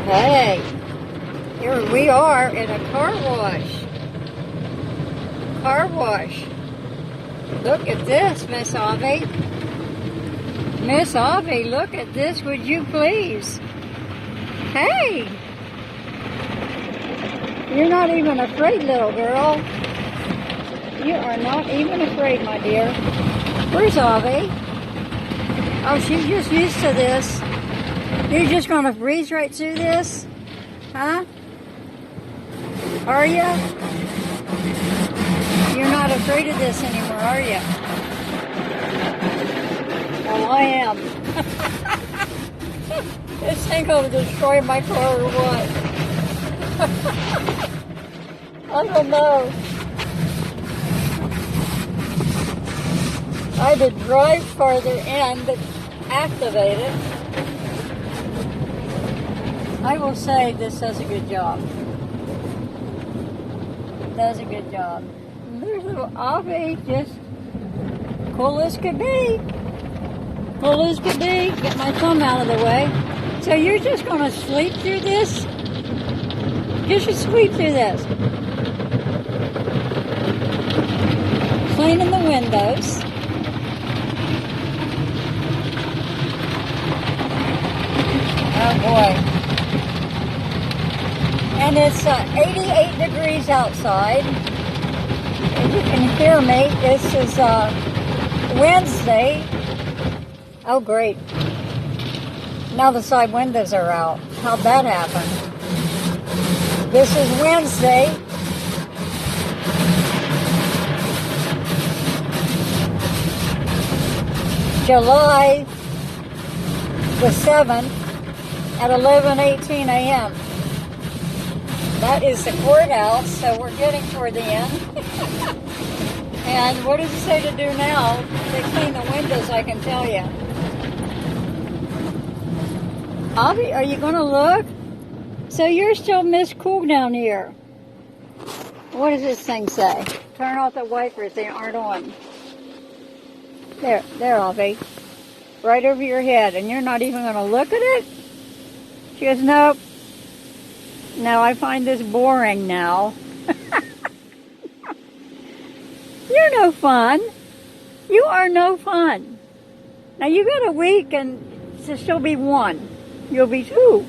Hey, here we are in a car wash. Car wash. Look at this, Miss AVE. Miss AVE, look at this, would you please? Hey! You're not even afraid, little girl. You are not even afraid, my dear. Where's AVE? Oh, she's just used to this. You're just going to breeze right through this? Huh? Are you? You're not afraid of this anymore, are you? Well, I am. This thing going to destroy my car or what? I don't know. I had to drive farther in to activate it. I will say this does a good job. It does a good job. And there's little AVE, just cool as could be. Cool as could be. Get my thumb out of the way. So you're just going to sleep through this? Just sleep through this. Cleaning the windows. Oh boy. And it's 88 degrees outside. If you can hear me, this is Wednesday. Oh, great. Now the side windows are out. How'd that happen? This is Wednesday. July the 7th at 11:18 a.m. That is the courthouse, so we're getting toward the end. And what does it say to do now? They clean the windows, I can tell you. AVE, are you going to look? So you're still Miss Cool down here. What does this thing say? Turn off the wipers, they aren't on. There, AVE. Right over your head, and you're not even going to look at it? She goes, nope. No, I find this boring now. You're no fun. You are no fun. Now you got a week and to still be one. You'll be two.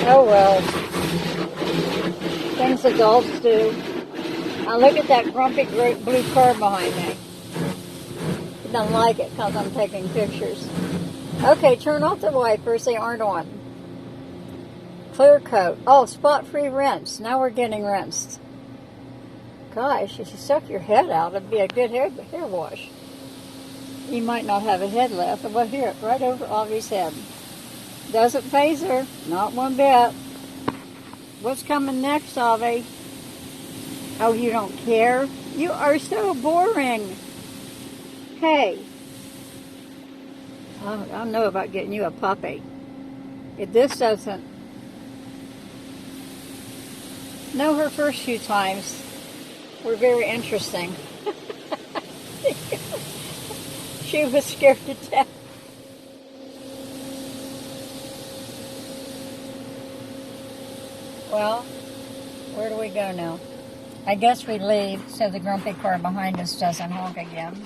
Oh well. Things adults do. Now look at that grumpy great blue car behind me. He doesn't like it because I'm taking pictures. Okay, turn off the wipers, they aren't on. Clear coat. Oh, spot-free rinse. Now we're getting rinsed. Gosh, if you stuck your head out, it'd be a good hair wash. You might not have a head left, but here, right over AVE's head. Doesn't phase her, not one bit. What's coming next, AVE? Oh, you don't care? You are so boring. Hey. I don't know about getting you a puppy. If this doesn't... No, her first few times were very interesting. She was scared to death. Well, where do we go now? I guess we leave so the grumpy car behind us doesn't honk again.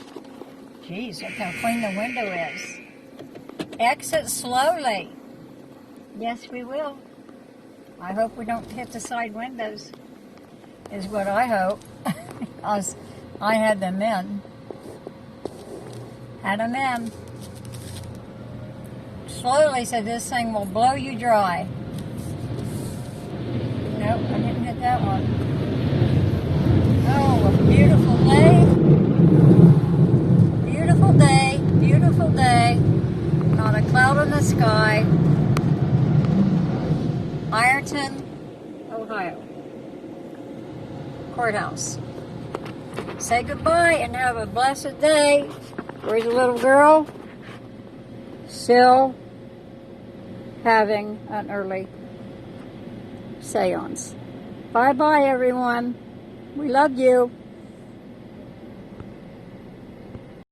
Jeez, look how clean the window is. Exit slowly. Yes, we will. I hope we don't hit the side windows, is what I hope. Because I had them in. Had them in. Slowly, so this thing will blow you dry. Nope, I didn't hit that one. Oh, a beautiful day. Beautiful day. Beautiful day. Not a cloud in the sky. Ironton, Ohio. Courthouse. Say goodbye and have a blessed day. Where's the little girl? Still having an early seance. Bye-bye, everyone. We love you.